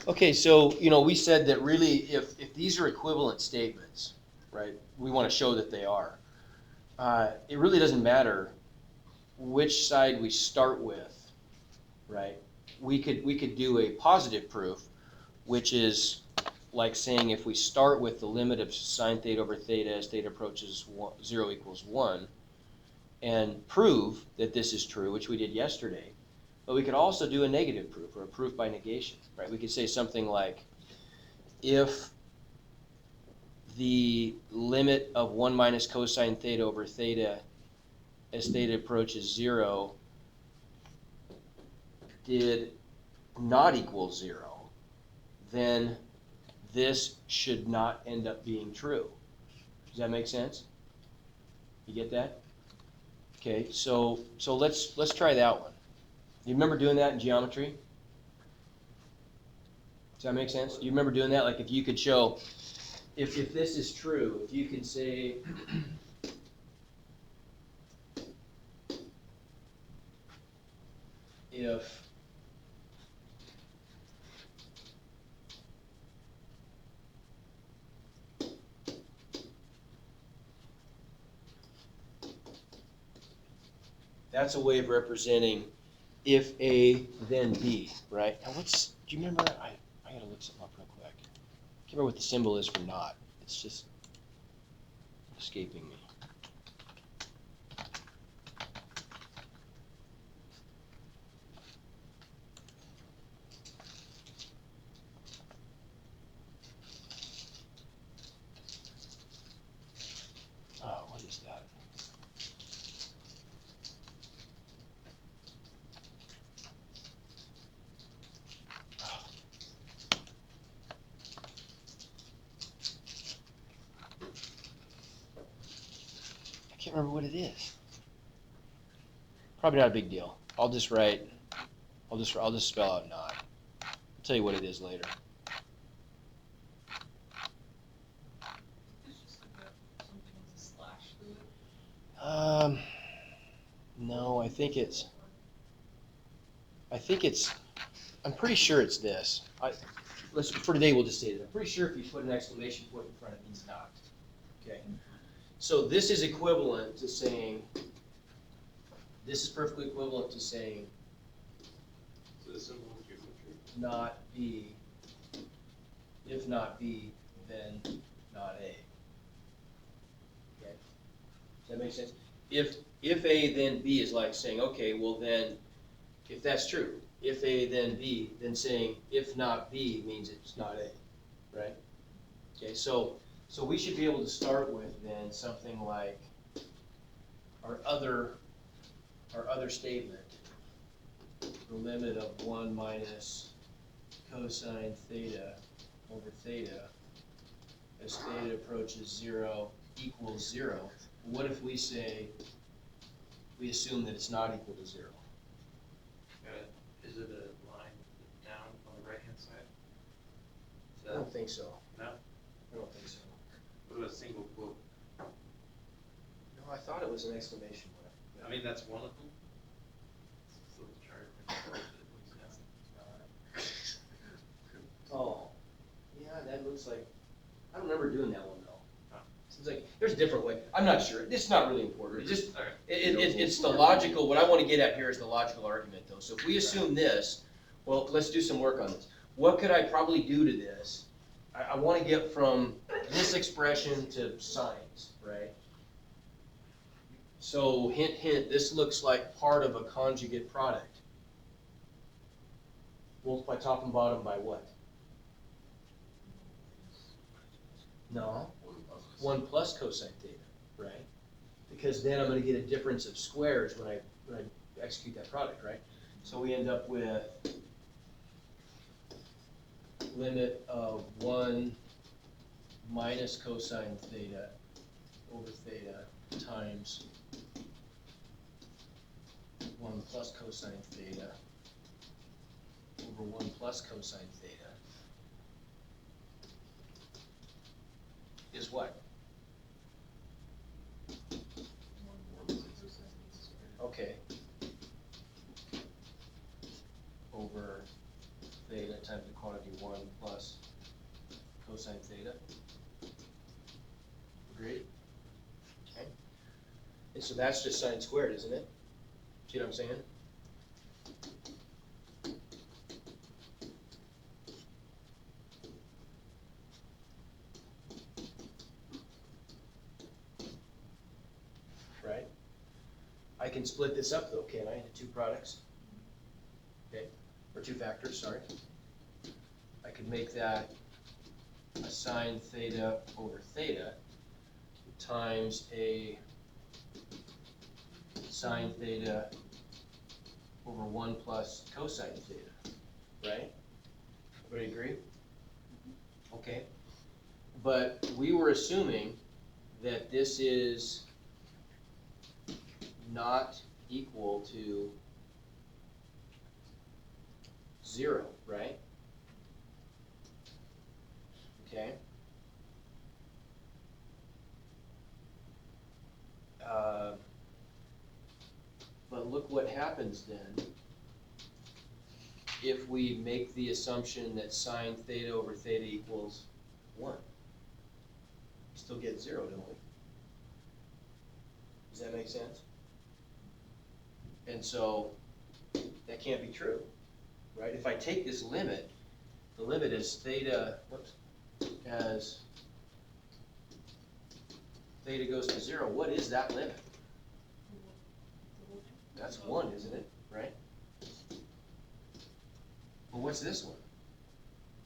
Okay, so, we said that really if these are equivalent statements, right, we want to show that they are. It really doesn't matter which side we start with, right? We could do a positive proof, which is like saying if we start with the limit of sine theta over theta as theta approaches 0 equals 1, and prove that this is true, which we did yesterday. But we could also do a negative proof, or a proof by negation, right? We could say something like, if the limit of 1 minus cosine theta over theta as theta approaches 0 did not equal 0, then this should not end up being true. Does that make sense? You get that? Okay, so let's try that one. You remember doing that in geometry? Does that make sense? Do you remember doing that? Like if you could show, if this is true, if you could say, if that's a way of representing if A, then B, right? Now do you remember, I gotta look something up real quick. I can't remember what the symbol is for not. It's just escaping me. Oh, what is that? I can't remember what it is. Probably not a big deal. I'll just spell out not. I'll tell you what it is later. No, I'm pretty sure it's this. For today, we'll just say it. I'm pretty sure if you put an exclamation point in front, it means not. Okay. So this is equivalent to saying, this is perfectly equivalent to saying, not B. If not B, then not A. Okay. Does that make sense? If A, then B is like saying, okay, well then, if that's true, if A, then B, then saying if not B means it's not A, right? Okay, so we should be able to start with then something like our other statement, the limit of 1 minus cosine theta over theta as theta approaches 0 equals 0. What if we say, we assume that it's not equal to 0? Is it a line down on the right-hand side? I don't think so. No? I don't think so. What about a single quote? No, I thought it was an exclamation point. I mean, that's one of them. So the chart. Oh, yeah, that looks like, I don't remember doing that one though. Seems like, there's a different way. I'm not sure. It's not really important. It's just, All right. it's the logical, what I want to get at here is the logical argument though. So if we assume this, well, let's do some work on this. What could I probably do to this? I want to get from this expression to sines, right? So hint, hint, this looks like part of a conjugate product. Multiply top and bottom by what? No, 1 plus cosine theta, right? Because then I'm going to get a difference of squares when I execute that product, right? So we end up with limit of 1 minus cosine theta over theta times 1 plus cosine theta over 1 plus cosine theta is what? Okay. Over theta times the quantity 1 plus cosine theta. Agreed? Okay. And so that's just sine squared, isn't it? See what I'm saying? Right? I can split this up though, can't I, into two products? Okay, or two factors, sorry. I could make that a sine theta over theta times a sine theta over 1 plus cosine theta, right? Everybody agree? Okay. But we were assuming that this is not equal to 0, right? Okay. But look what happens then if we make the assumption that sine theta over theta equals 1. We still get 0, don't we? Does that make sense? And so that can't be true, right? If I take this limit, the limit is theta, as theta goes to 0, what is that limit? That's 1, isn't it? Right? Well, what's this one?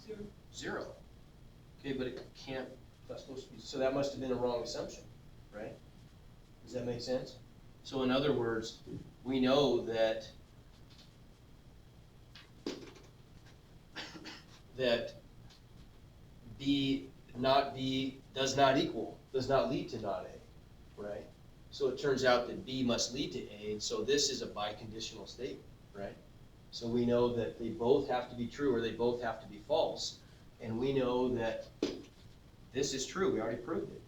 0. 0. Okay, but it can't, that's supposed to be, so that must have been a wrong assumption, right? Does that make sense? So in other words, we know that B not B does not lead to not A, right? So it turns out that B must lead to A, and so this is a biconditional statement, right? So we know that they both have to be true or they both have to be false, and we know that this is true, we already proved it.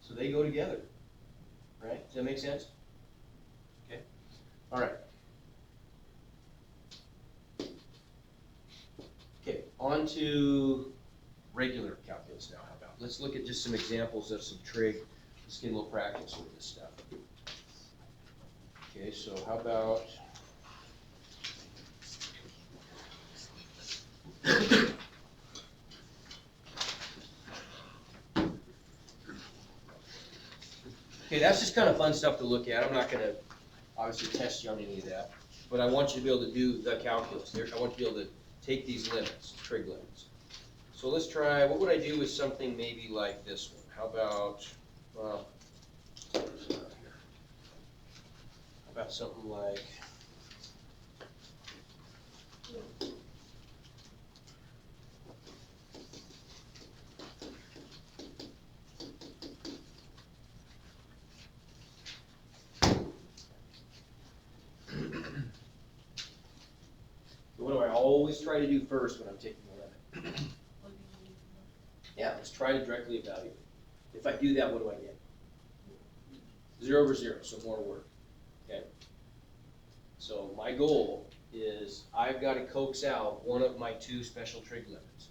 So they go together, right? Does that make sense? Okay, all right. Okay, on to regular calculus now. How about? Let's look at just some examples of some trig. Let's get a little practice with this stuff. Okay, so how about okay, that's just kind of fun stuff to look at. I'm not going to obviously test you on any of that, but I want you to be able to do the calculus. I want you to be able to take these limits, trig limits. So let's try, what would I do with something maybe like this one? How about, well, how about something like, what do I always try to do first when I'm taking a limit? Yeah, let's try to directly evaluate. If I do that, what do I get? 0 over 0, so more work, okay? So my goal is I've got to coax out one of my two special trig limits.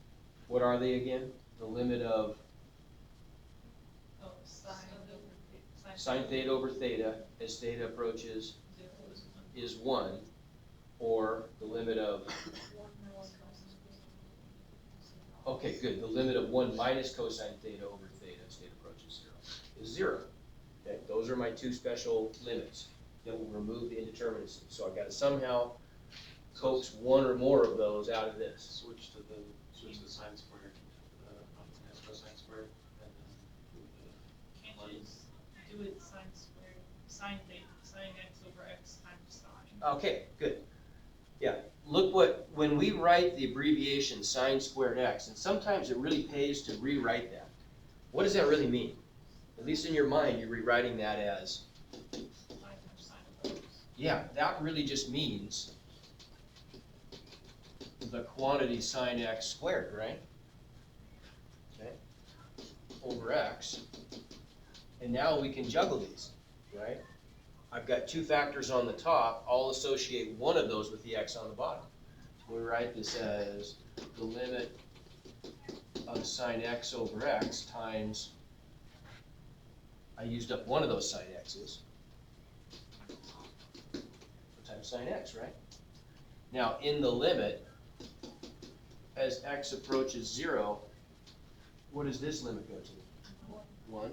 What are they again? The limit of sine theta over theta as theta approaches is 1, or the limit of, okay, good, the limit of 1 minus cosine theta over theta as theta approaches 0 is 0. Okay, those are my two special limits that will remove the indeterminacy. So I've got to somehow coax one or more of those out of this. Switch to the sine squared, cosine squared, and then Can't you just do it sine squared, sine theta, sine x over x times sine? Okay, good. Yeah, look what, when we write the abbreviation sine squared x, and sometimes it really pays to rewrite that. What does that really mean? At least in your mind, you're rewriting that as, Sine times sine of x. yeah, that really just means the quantity sine x squared, right? Okay, over x. And now we can juggle these, right? I've got two factors on the top. I'll associate one of those with the x on the bottom. we write this as the limit of sine x over x times, I used up one of those sine x's, times sine x, right? Now, in the limit, as x approaches 0, what does this limit go to? 1.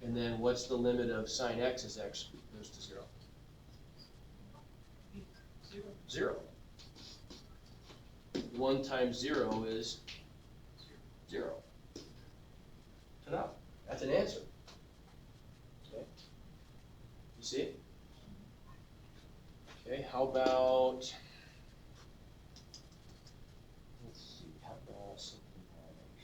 And then what's the limit of sine x as x goes to 0? 0. 1 times 0 is 0. Ta-da. That's an answer. Okay. You see it? Okay, how about, let's see, how about something like,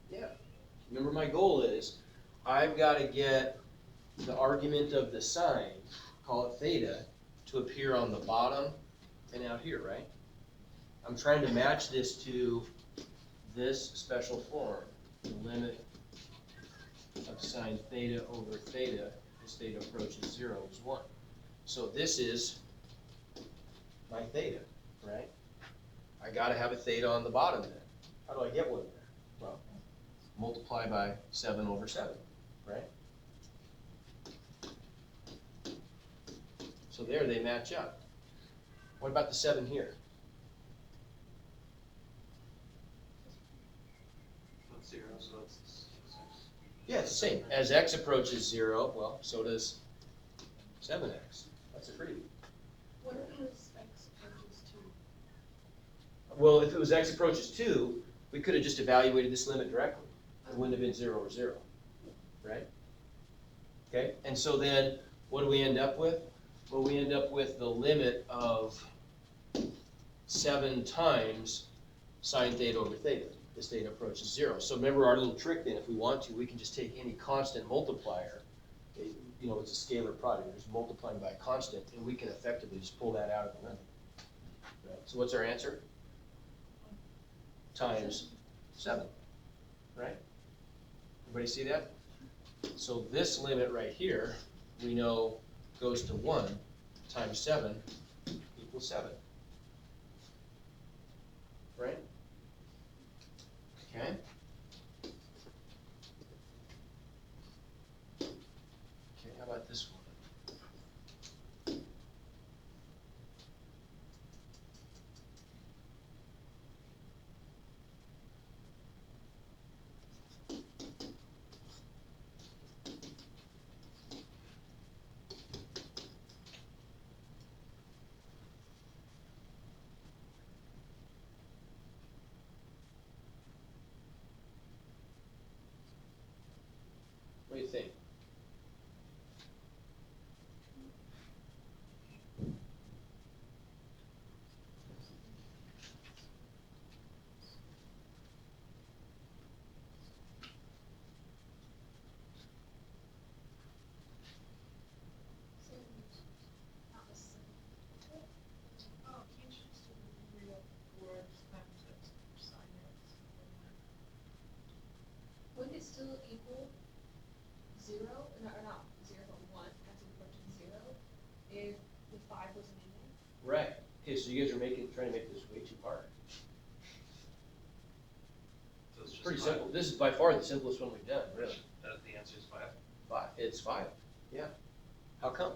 yeah, remember my goal is, I've got to get the argument of the sine, call it theta, to appear on the bottom and out here, right? I'm trying to match this to this special form, the limit of sine theta over theta as theta approaches 0 is 1. So this is my theta, right? I got to have a theta on the bottom then. How do I get one there? Well, multiply by 7 over 7, right? So there they match up. What about the 7 here? That's 0, so it's Yeah, it's the same. As x approaches 0, well, so does 7x. That's a pretty. What if it was x approaches 2? Well, if it was x approaches 2, we could have just evaluated this limit directly. It wouldn't have been 0 or 0, right? Okay, and so then what do we end up with? Well, we end up with the limit of 7 times sine theta over theta. This theta approaches 0. So remember our little trick then, if we want to, we can just take any constant multiplier. You know, it's a scalar product, we're just multiplying by a constant, and we can effectively just pull that out of the limit. Right? So what's our answer? Times 7, right? Everybody see that? So this limit right here, we know goes to 1 times 7 equals 7. Right? Okay? Okay, how about this one? What do you think? Oh, can't you just do real or times x sine x? Wouldn't it still equal 0, or not 0, but 1 as it approaches 0, if the 5 wasn't in there? Right. Okay, so you guys are trying to make this way too hard. So it's just Pretty 5. simple. This is by far the simplest one we've done, really. The answer is 5. 5. It's 5. Yeah. How come?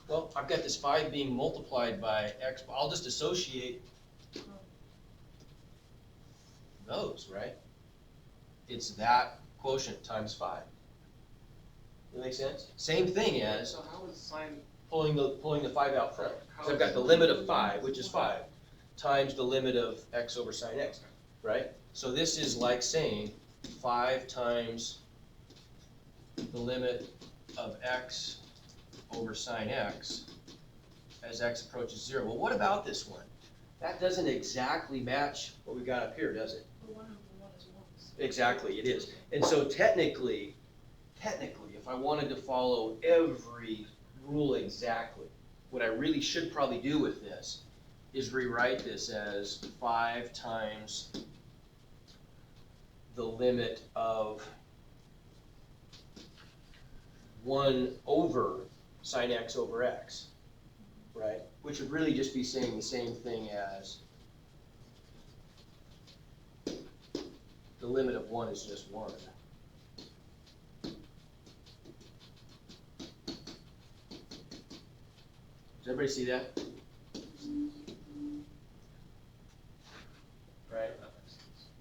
Well, I've got this 5 being multiplied by x. I'll just associate those, right? It's that quotient times 5. That make sense? Same thing as So how is sine? pulling the 5 out front. So I've got the limit of 5, which is 5, times the limit of x over sine x, right? So this is like saying 5 times the limit of x over sine x as x approaches 0. Well, what about this one? That doesn't exactly match what we got up here, does it? The 1 over 1 is 1. Exactly, it is. And so technically, if I wanted to follow every rule exactly, what I really should probably do with this is rewrite this as 5 times the limit of 1 over sine x over x, right? Which would really just be saying the same thing as the limit of 1 is just 1. Does everybody see that? Right?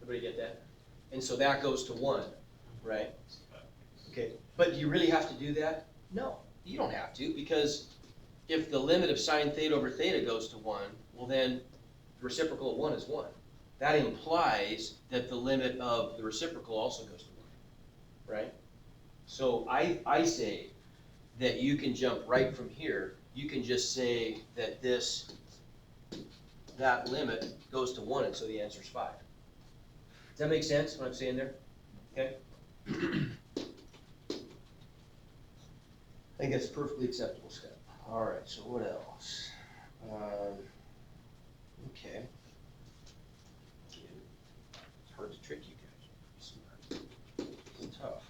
Everybody get that? And so that goes to 1, right? Okay, but do you really have to do that? No, you don't have to, because if the limit of sine theta over theta goes to 1, well then the reciprocal of 1 is 1. That implies that the limit of the reciprocal also goes to 1, right? So I say that you can jump right from here. You can just say that that limit goes to 1, and so the answer is 5. Does that make sense, what I'm saying there? Okay? I think that's a perfectly acceptable step. All right, so what else? Okay. It's hard to trick you guys. It's tough.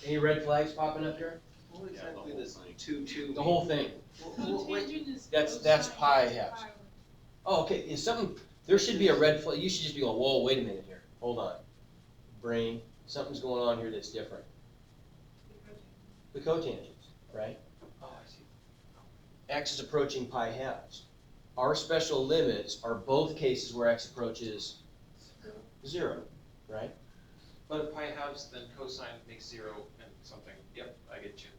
Any red flags popping up here? What exactly this two? The whole thing. Cotangent is That's cosine pi of halves. pi over- Oh, okay, is something, there should be a red flag, you should just be going, whoa, wait a minute here, hold on. Brain, something's going on here that's different. The cotangents, right? Oh, I see. X is approaching pi halves. Our special limits are both cases where x approaches 0, right? But if pi halves, then cosine makes 0 and something. Yep, I get you.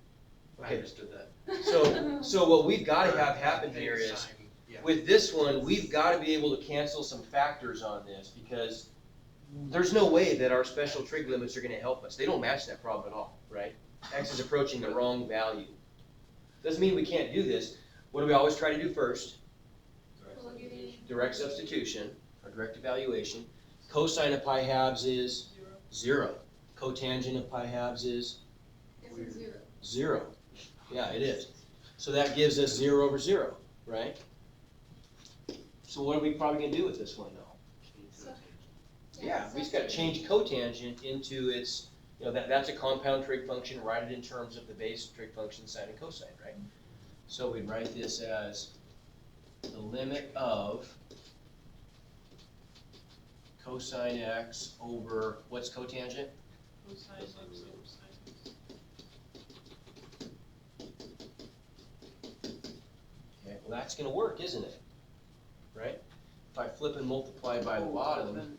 I Okay. understood that. So what we've gotta have happen here is, Sine, yeah. with this one, we've gotta be able to cancel some factors on this, because there's no way that our special trig limits are gonna help us. They don't match that problem at all, right? X is approaching the wrong value. Doesn't mean we can't do this. What do we always try to do first? Plug it in. Direct substitution, or direct evaluation. Cosine of pi halves is 0. Cotangent of pi halves is It's a 0. 0. Yeah, it is. So that gives us 0 over 0, right? So what are we probably gonna do with this one though? Yeah, we just gotta change cotangent into its, that's a compound trig function, write it in terms of the base trig function sine and cosine, right? So we'd write this as the limit of cosine x over, what's cotangent? Cosine x over sine x. Okay, well that's gonna work, isn't it? Right? If I flip and multiply by the bottom,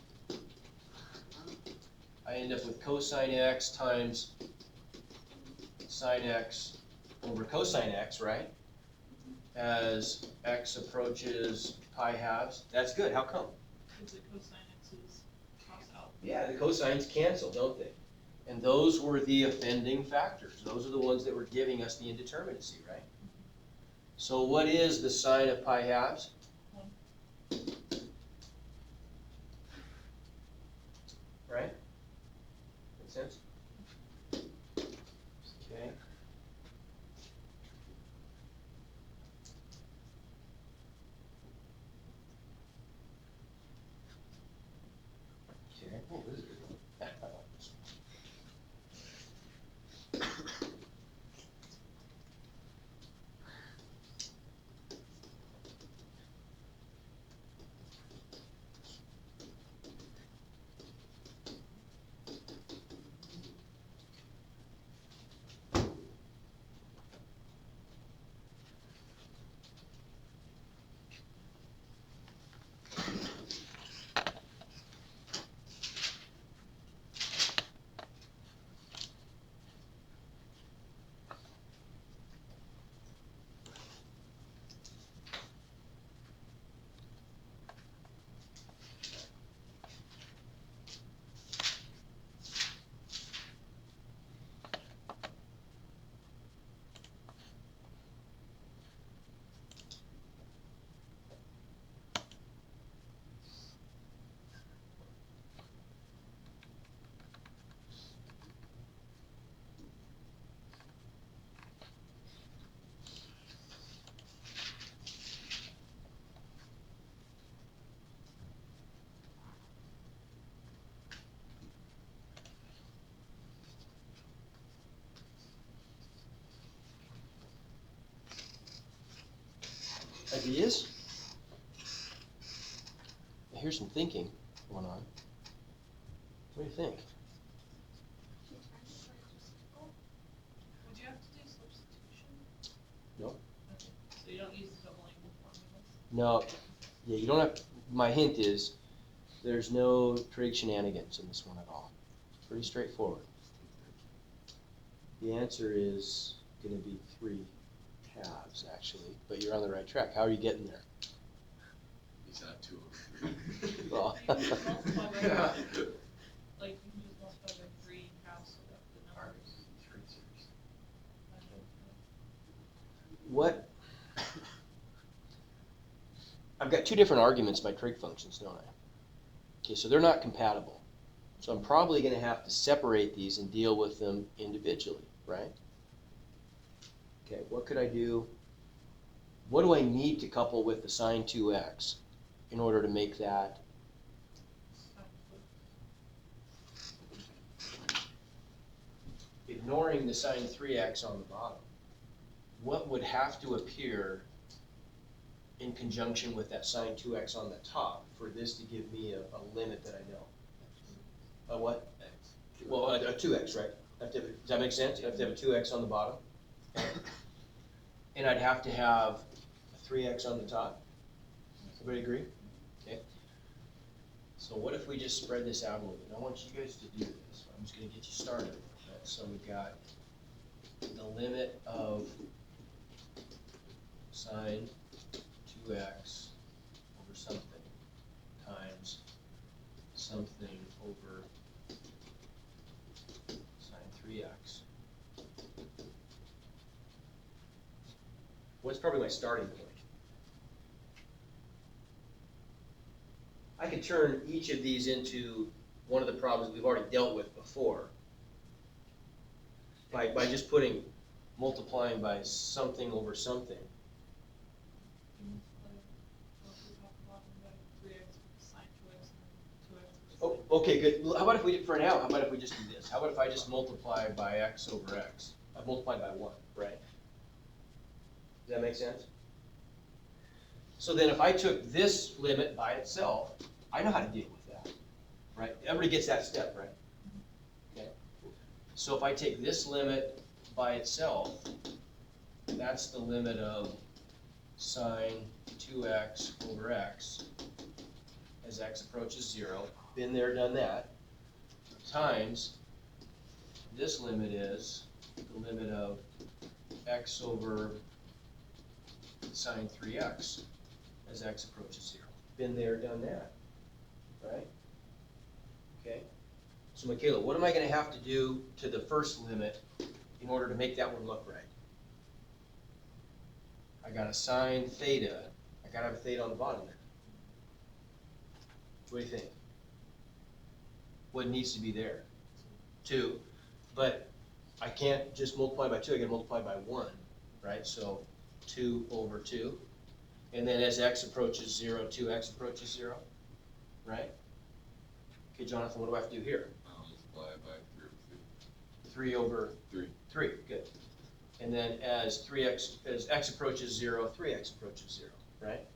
I end up with cosine x times sine x over cosine x, right? As x approaches pi halves. That's good, how come? Because the cosine x's cross out. Yeah, the cosines cancel, don't they? And those were the offending factors. Those are the ones that were giving us the indeterminacy, right? So what is the sine of pi halves? 1. Right? Make sense? Okay. Okay. Oh, this is a good one. I like this one. ideas? Here's some thinking going on. What do you think? Would you have to do substitution? No. Okay, so you don't use the doubling formulas? No, yeah, you don't have, my hint is, there's no trig shenanigans in this one at all. Pretty straightforward. The answer is gonna be 3/2, actually, but you're on the right track. How are you getting there? He's not two. Well, You can just multiply by, like, you can just multiply by 3 halves so that the numbers. what? I've got two different arguments by trig functions, don't I? Okay, so they're not compatible. So I'm probably gonna have to separate these and deal with them individually, right? Okay, what could I do? What do I need to couple with the sine 2x in order to make that? Ignoring the sine 3x on the bottom, what would have to appear in conjunction with that sine 2x on the top for this to give me a limit that I know? A what? Well, a 2x, right? Does that make sense? I have to have a 2x on the bottom. And I'd have to have a 3x on the top. Everybody agree? Okay. So what if we just spread this out a little bit? I want you guys to do this. I'm just going to get you started. Okay. So we've got the limit of sine 2x over something times something over sine 3x. What's probably my starting point? I could turn each of these into one of the problems we've already dealt with before by just multiplying by something over something. Oh, okay, good. How about if we, for now, how about if we just do this? How about if I just multiply by x over x? I multiply by 1, right? Does that make sense? So then if I took this limit by itself, I know how to deal with that, right? Everybody gets that step, right? Okay. So if I take this limit by itself, that's the limit of sine 2x over x as x approaches 0. Been there, done that. Times this limit is the limit of x over sine 3x as x approaches 0. Been there, done that, right? Okay. So Michaela, what am I going to have to do to the first limit in order to make that one look right? I got a sine theta. I got to have a theta on the bottom there. What do you think? What needs to be there? 2. But I can't just multiply by 2. I got to multiply by 1, right? So 2 over 2. And then as x approaches 0, 2x approaches 0, right? Okay, Jonathan, what do I have to do here? Multiply by 3 over 3. 3, good. And then as x approaches 0, 3x approaches 0, right?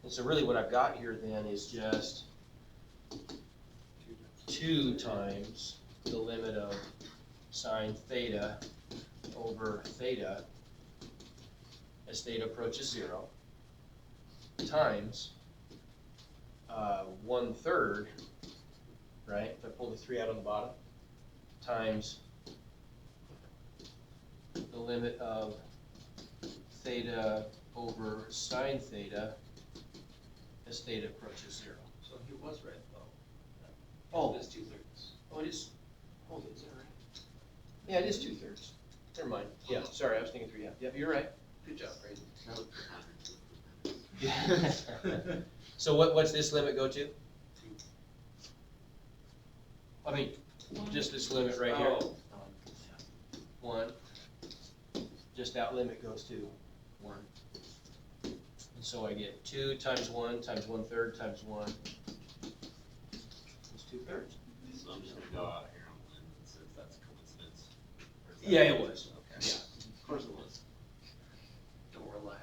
And so really what I've got here then is just 2 times the limit of sine theta over theta as theta approaches 0 times 1/3, right? If I pull the 3 out on the bottom, times the limit of theta over sine theta as theta approaches 0. So he was right though. Oh. It is 2/3. Oh, it is. Hold it, is that right? Yeah, it is 2/3. Never mind. Yeah, sorry, I was thinking 3/2. Yep, you're right. Good job, Brady. So what's this limit go to? I mean, just this limit right here. Oh. 1. Just that limit goes to 1. And so I get 2 times 1 times 1/3 times 1 is 2/3. So I'm just gonna go out here on one that says that's a coincidence. Or is that- Yeah, it was. Okay. Yeah. Of course it was. Don't rely on.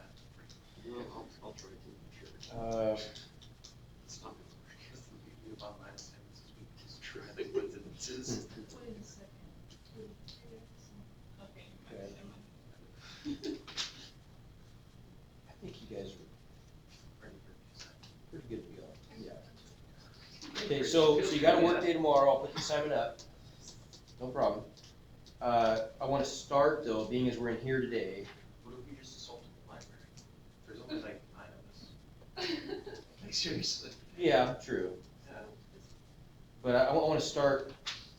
so you got a work day tomorrow, I'll put the assignment up, no problem. I wanna start though, being as we're in here today, What if we just assaulted the library? There's only like 9 of us. Like, seriously. yeah, true, Yeah. but I wanna start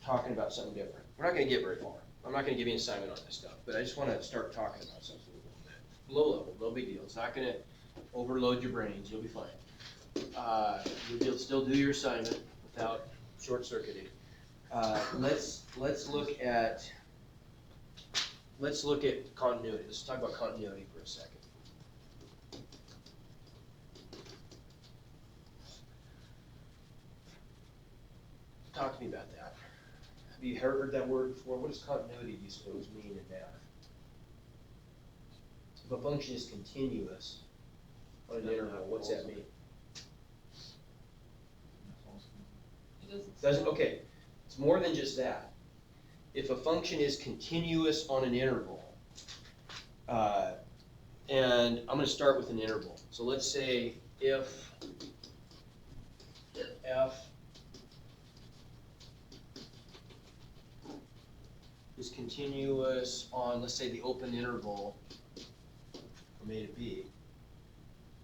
talking about something different. We're not gonna get very far, I'm not gonna give you an assignment on this stuff, but I just wanna start talking about something a little bit. Low level, no big deal, it's not gonna overload your brains, you'll be fine. You'll be able to still do your assignment without short circuiting. Let's look at continuity. Let's talk about continuity for a second. Talk to me about that. Have you heard that word before? What does continuity, do you suppose, mean in math? If a function is continuous on an interval, what's that mean? It Doesn't, okay, it's more than just that. If a function is continuous on an interval, and I'm gonna start with an interval. So let's say if f is continuous on, let's say, the open interval from A to B,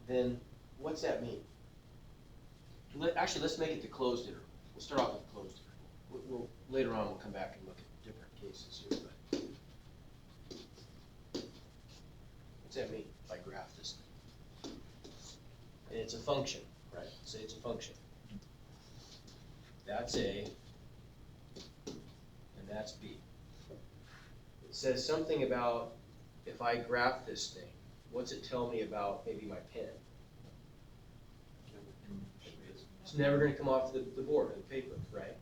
then what's that mean? Actually, let's make it the closed interval. We'll start off with the closed interval. Later on, we'll come back and look at different cases here, but what's that mean if I graph this thing? And it's a function, right? Say it's a function. That's A, and that's B. It says something about if I graph this thing, what's it tell me about maybe my pen? It's never gonna come off the board or the paper, right?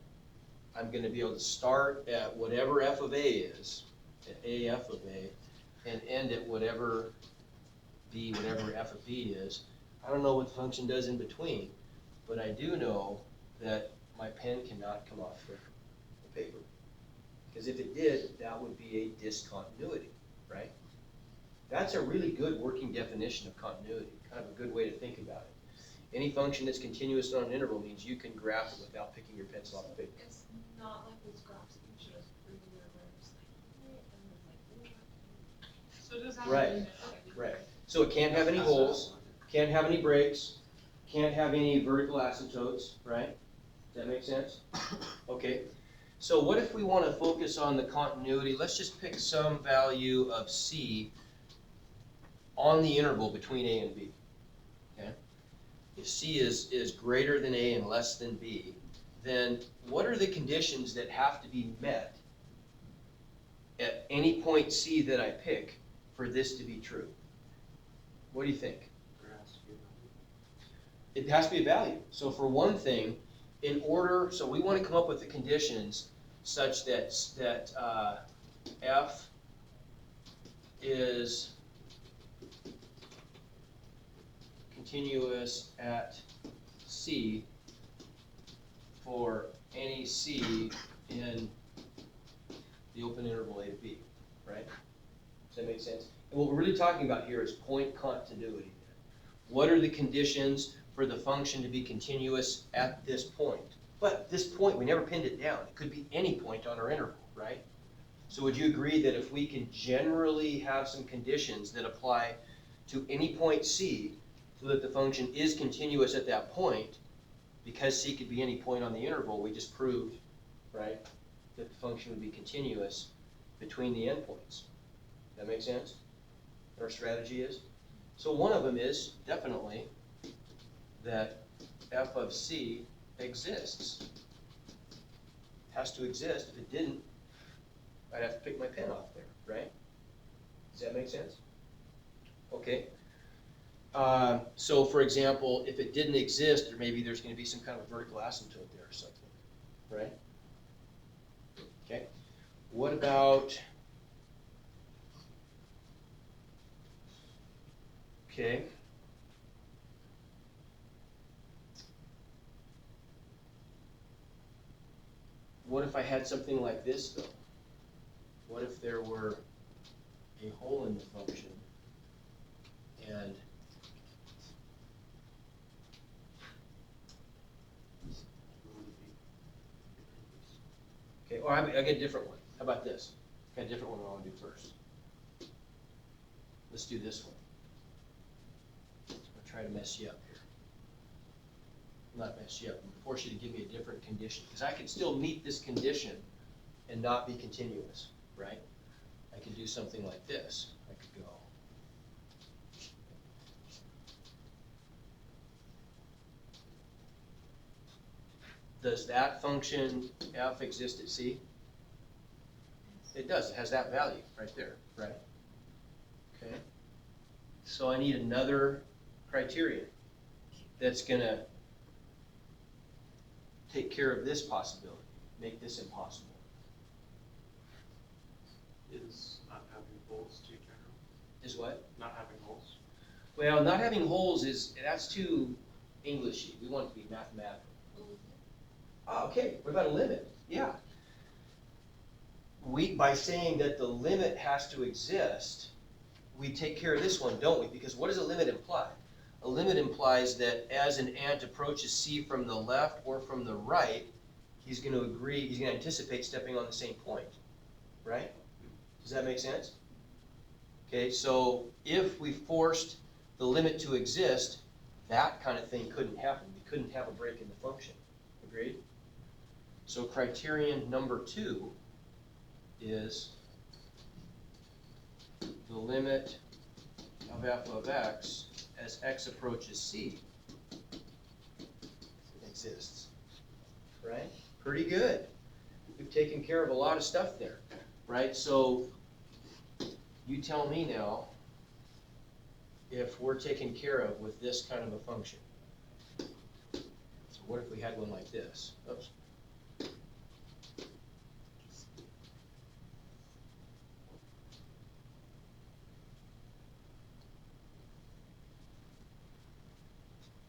I'm gonna be able to start at whatever f of A is, at AF of A, and end at whatever f of B is. I don't know what the function does in between, but I do know that my pen cannot come off the paper. Because if it did, that would be a discontinuity, right? That's a really good working definition of continuity, kind of a good way to think about it. Any function that's continuous on an interval means you can graph it without picking your pencil off the paper. It's not like those graphs that you showed us earlier where it's like, and it's like, So does that Right. mean Right. So it can't have any holes, can't have any breaks, can't have any vertical asymptotes, right? Does that make sense? Okay. So what if we want to focus on the continuity? Let's just pick some value of C on the interval between A and B. Okay? If C is greater than A and less than B, then what are the conditions that have to be met at any point C that I pick for this to be true? What do you think? There has to be a value. It has to be a value. So for one thing, so we want to come up with the conditions such that F is continuous at C for any C in the open interval A to B, right? Does that make sense? And what we're really talking about here is point continuity. What are the conditions for the function to be continuous at this point? But this point, we never pinned it down. It could be any point on our interval, right? So would you agree that if we can generally have some conditions that apply to any point C so that the function is continuous at that point, because C could be any point on the interval, we just proved, right, that the function would be continuous between the endpoints. That make sense? What our strategy is? So one of them is definitely that f of C exists. Has to exist. If it didn't, I'd have to pick my pen off there, right? Does that make sense? Okay. So for example, if it didn't exist, or maybe there's going to be some kind of vertical asymptote there or something, right? Okay. What about, okay. What if I had something like this though? What if there were a hole in the function and I get a different one. How about this? Got a different one I wanna do first. Let's do this one. I'll try to mess you up here. Not mess you up, but force you to give me a different condition, because I can still meet this condition and not be continuous, right? I could do something like this. I could go. Does that function f exist at C? It does, it has that value right there, right? Okay. So I need another criterion that's gonna take care of this possibility, make this impossible. Is not having holes too general? Is what? Not having holes? Well, not having holes that's too Englishy. We want it to be mathematical. Ah, okay, what about a limit? Yeah. By saying that the limit has to exist, we take care of this one, don't we? Because what does a limit imply? A limit implies that as an ant approaches C from the left or from the right, he's going to anticipate stepping on the same point, right? Does that make sense? Okay, so if we forced the limit to exist, that kind of thing couldn't happen. We couldn't have a break in the function. Agreed? So criterion number 2 is the limit of f of x as x approaches C exists. Right? Pretty good. We've taken care of a lot of stuff there. Right? So you tell me now if we're taken care of with this kind of a function. So what if we had one like this? Oops.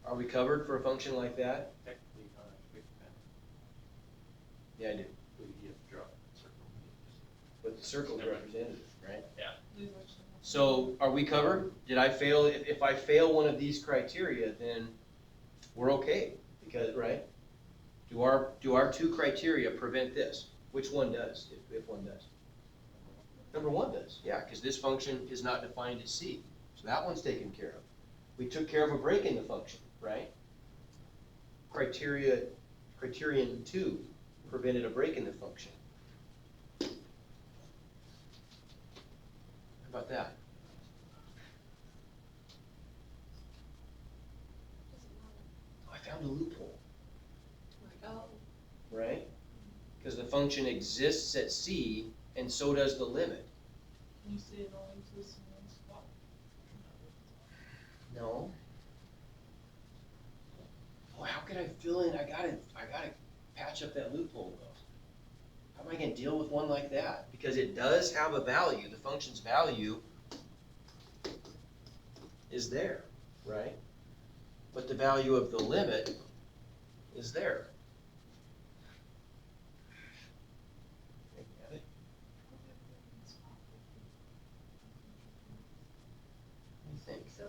Are we covered for a function like that? Technically, we can, Yeah, I do. you have to draw a circle. But the circle's representative, right? Lose what you want. So are we covered? Did I fail? If I fail one of these criteria, then we're okay, because, right? Do our 2 criteria prevent this? Which one does, if one does? Number 1 does, yeah, because this function is not defined as C. So that one's taken care of. We took care of a break in the function, right? Criterion 2 prevented a break in the function. How about that? I found a loophole, Like, oh, right? Because the function exists at C, and so does the limit. Can you say it only exists in one spot? No. Boy, how can I fill in? I gotta patch up that loophole though. How am I gonna deal with one like that? Because it does have a value. The function's value is there, right? But the value of the limit is there. Let me think. so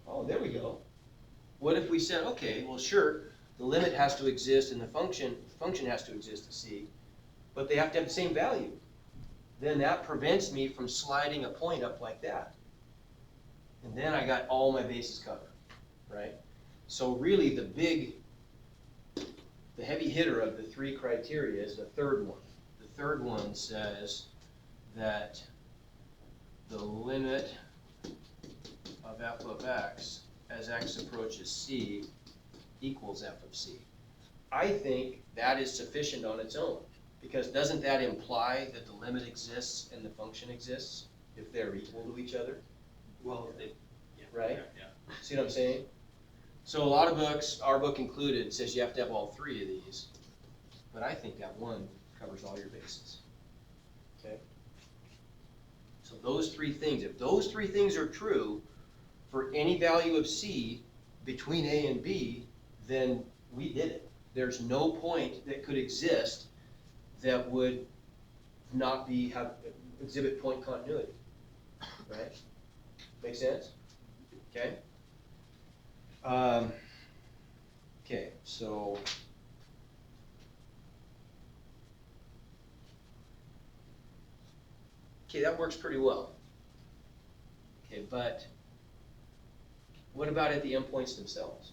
Oh, there we go. What if we said, okay, well, sure, the limit has to exist and the function has to exist to C, but they have to have the same value. Then that prevents me from sliding a point up like that. And then I got all my bases covered, right? So really the heavy hitter of the 3 criteria is the third one. The third one says that the limit of f of x as x approaches C equals f of C. I think that is sufficient on its own, because doesn't that imply that the limit exists and the function exists if they're equal to each other? Well, they, yeah. Right? Yeah. See what I'm saying? So a lot of books, our book included, says you have to have all 3 of these, but I think that one covers all your bases. Okay? So those 3 things, if those 3 things are true for any value of C between A and B, then we did it. There's no point that could exist that would not exhibit point continuity, right? Make sense? Okay. Okay, so Okay, that works pretty well. Okay, but what about at the endpoints themselves?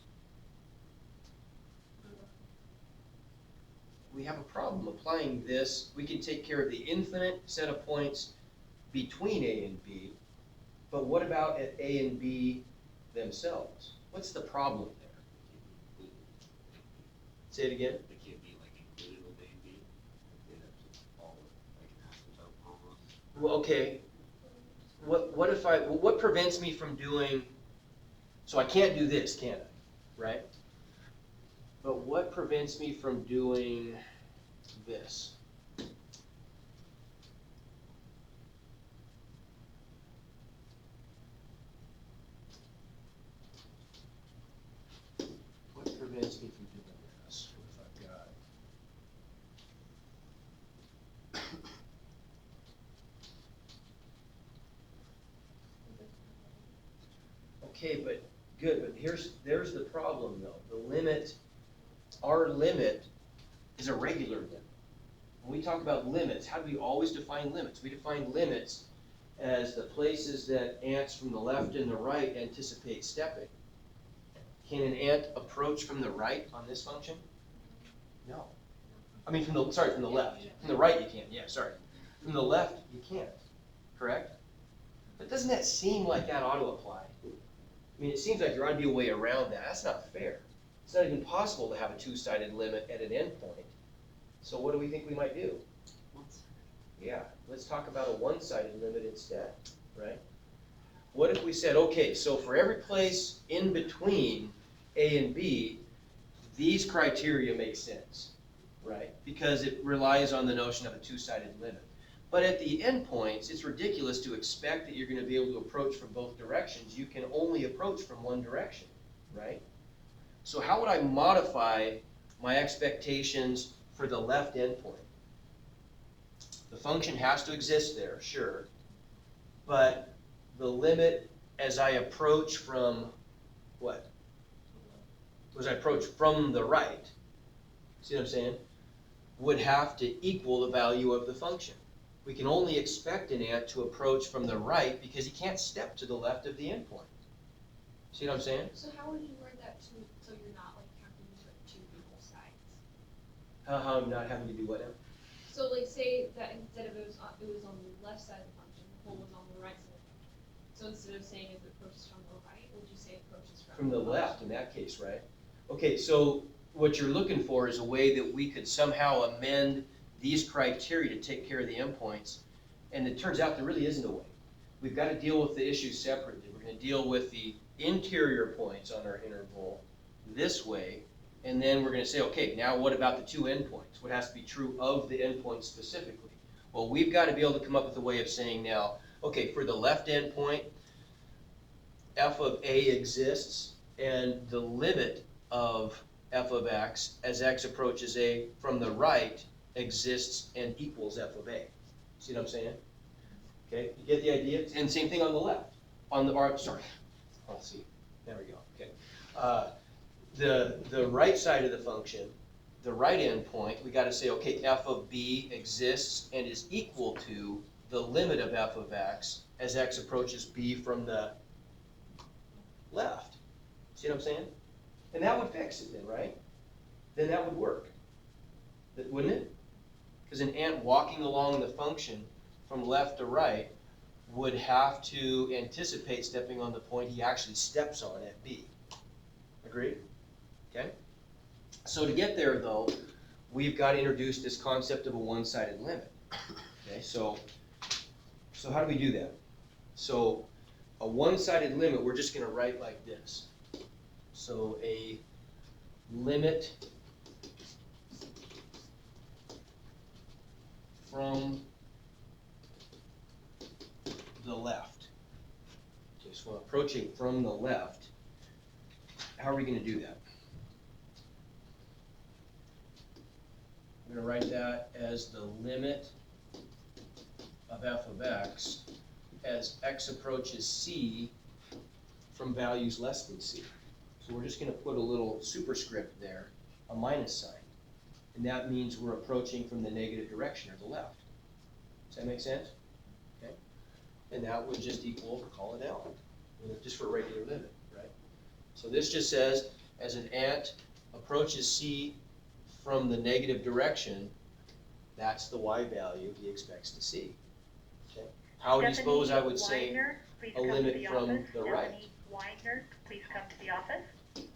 We have a problem applying this. We can take care of the infinite set of points between A and B, but what about at A and B themselves? What's the problem there? Say it again. They can't be like included with A and B. They have to follow like an asymptote almost. Well, okay. What if what prevents me from doing, so I can't do this, can I? Right? But what prevents me from doing this? What prevents me from doing this? What if I've got? Okay, but good, but there's the problem though. The limit, our limit is a regular limit. When we talk about limits, how do we always define limits? We define limits as the places that ants from the left and the right anticipate stepping. Can an ant approach from the right on this function? No. I mean, from the left. From the right you can, yeah, sorry. From the left you can't, correct? But doesn't that seem like that ought to apply? I mean, it seems like there ought to be a way around that. That's not fair. It's not even possible to have a two-sided limit at an endpoint. So what do we think we might do? Yeah, let's talk about a one-sided limit instead, right? What if we said, okay, so for every place in between A and B, these criteria make sense, right? Because it relies on the notion of a two-sided limit. But at the endpoints, it's ridiculous to expect that you're going to be able to approach from both directions. You can only approach from one direction, right? So how would I modify my expectations for the left endpoint? The function has to exist there, sure, but the limit as I approach from what? As I approach from the right, see what I'm saying? Would have to equal the value of the function. We can only expect an ant to approach from the right because he can't step to the left of the endpoint. See what I'm saying? So how would you word that to, so you're not like having to put two equal sides? How I'm not having to do what now? So like say that instead of it was on the left side of the function, the hole was on the right side of the function. So instead of saying if it approaches from the right, would you say approaches From the left in that case, right? Okay, so what you're looking for is a way that we could somehow amend these criteria to take care of the endpoints, and it turns out there really isn't a way. We've got to deal with the issue separately. We're going to deal with the interior points on our interval this way, and then we're going to say, okay, now what about the two endpoints? What has to be true of the endpoint specifically? Well, we've got to be able to come up with a way of saying now, okay, for the left endpoint, f of a exists, and the limit of f of x as x approaches a from the right exists and equals f of a. See what I'm saying? Okay, you get the idea? And same thing on the left. On the, or, sorry, let's see, there we go, okay. The right side of the function, the right endpoint, we gotta say, okay, f of b exists and is equal to the limit of f of x as x approaches b from the left. See what I'm saying? And that would fix it then, right? Then that would work, wouldn't it? Because an ant walking along the function from left to right would have to anticipate stepping on the point he actually steps on at B. Agreed? Okay? So to get there though, we've got to introduce this concept of a one-sided limit. Okay, so how do we do that? So a one-sided limit, we're just going to write like this. So a limit from the left. Okay, so approaching from the left, how are we going to do that? I'm going to write that as the limit of f of x as x approaches c from values less than c. So we're just going to put a little superscript there, a minus sign. And that means we're approaching from the negative direction or the left. Does that make sense? Okay. and that would just equal, call it L, just for a regular limit, right? So this just says, as an ant approaches C from the negative direction, that's the Y value he expects to see. Okay? How do you suppose I would say Widener, please a come to limit the from office. the right? Stephanie Widener, please come to the office.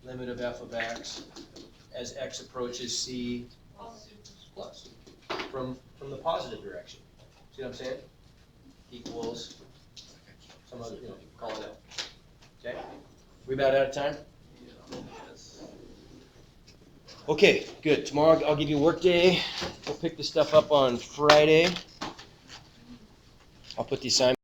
Limit of f of x as x approaches C plus from the positive direction. See what I'm saying? Equals some other, call it out. Okay? We about out of time? Yes. Okay, good. Tomorrow I'll give you a work day. We'll pick this stuff up on Friday. I'll put the assignment